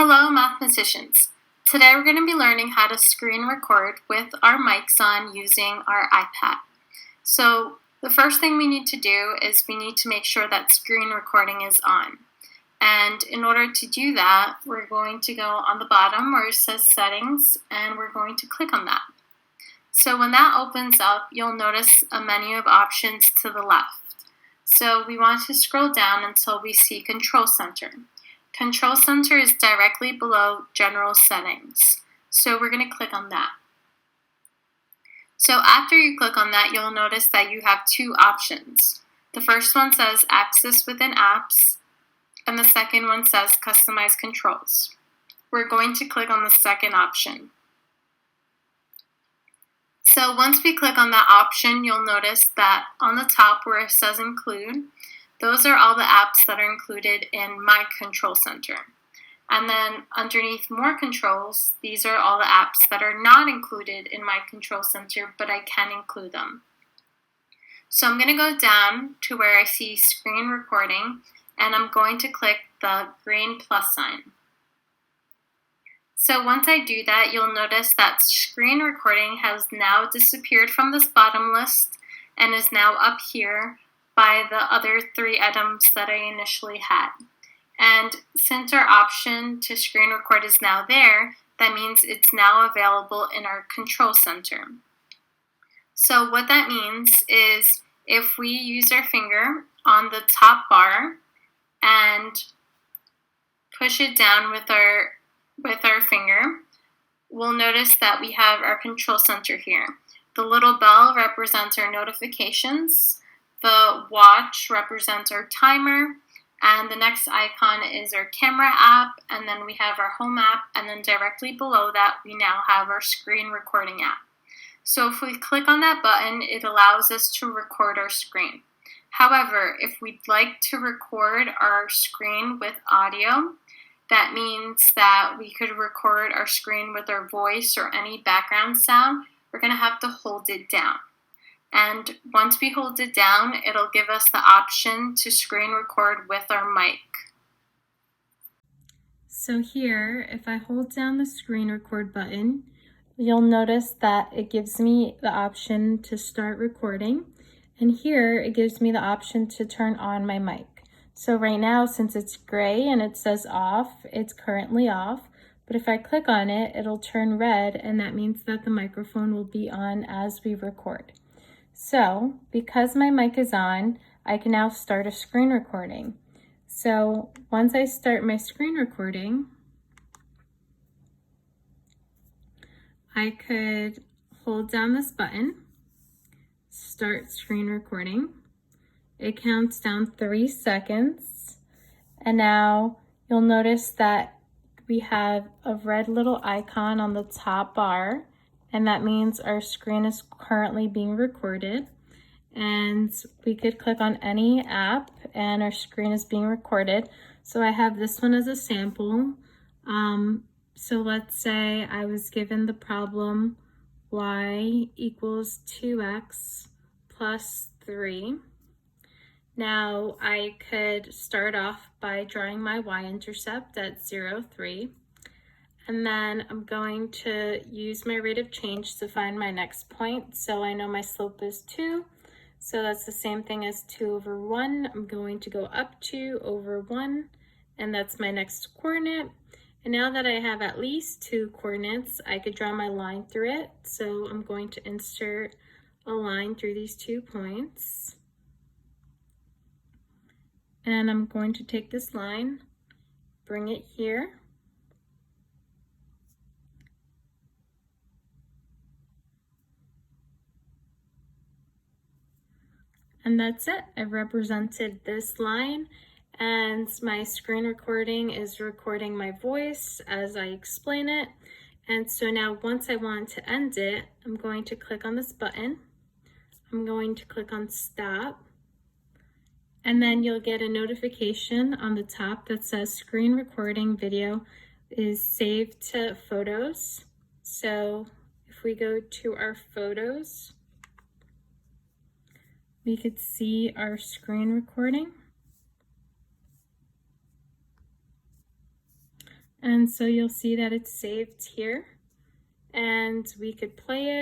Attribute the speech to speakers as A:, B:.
A: Hello, mathematicians. Today we're going to be learning how to screen record with our mics on using our iPad. So the first thing we need to do is we need to make sure that screen recording is on. And in order to do that, we're going to go on the bottom where it says settings, and we're going to click on that. So when that opens up, you'll notice a menu of options to the left. So we want to scroll down until we see Control Center. Control Center is directly below General Settings. So we're going to click on that. So after you click on that, you'll notice that you have two options. The first one says Access within Apps, and the second one says Customize Controls. We're going to click on the second option. So once we click on that option, you'll notice that on the top where it says Include, those are all the apps that are included in my Control Center. And then underneath More Controls, these are all the apps that are not included in my Control Center, but I can include them. So I'm going to go down to where I see Screen Recording, and I'm going to click the green plus sign. So once I do that, you'll notice that Screen Recording has now disappeared from this bottom list and is now up here by the other three items that I initially had. And since our option to screen record is now there, that means it's now available in our Control Center. So what that means is if we use our finger on the top bar and push it down with our finger, we'll notice that we have our Control Center here. The little bell represents our notifications. The watch represents our timer, and the next icon is our camera app, and then we have our home app, and then directly below that we now have our screen recording app. So if we click on that button, it allows us to record our screen. However, if we'd like to record our screen with audio, that means that we could record our screen with our voice or any background sound. We're going to have to hold it down. And once we hold it down, it'll give us the option to screen record with our mic. So here, if I hold down the screen record button, you'll notice that it gives me the option to start recording. And here, it gives me the option to turn on my mic. So right now, since it's gray and it says off, it's currently off. But if I click on it, it'll turn red, and that means that the microphone will be on as we record. So, because my mic is on, I can now start a screen recording. So, once I start my screen recording, I could hold down this button, start screen recording. It counts down 3 seconds, and now you'll notice that we have a red little icon on the top bar, and that means our screen is currently being recorded. And we could click on any app and our screen is being recorded. So I have this one as a sample. So let's say I was given the problem y equals 2x plus 3. Now I could start off by drawing my y-intercept at 0, 3. And then I'm going to use my rate of change to find my next point. So I know my slope is 2. So that's the same thing as 2 over 1. I'm going to go up 2 over 1. And that's my next coordinate. And now that I have at least 2 coordinates, I could draw my line through it. So I'm going to insert a line through these 2 points. And I'm going to take this line, bring it here. And that's it. I've represented this line, and my screen recording is recording my voice as I explain it. And so now once I want to end it, I'm going to click on this button. I'm going to click on stop. And then you'll get a notification on the top that says screen recording video is saved to photos. So if we go to our photos, we could see our screen recording. And so you'll see that it's saved here, and we could play it.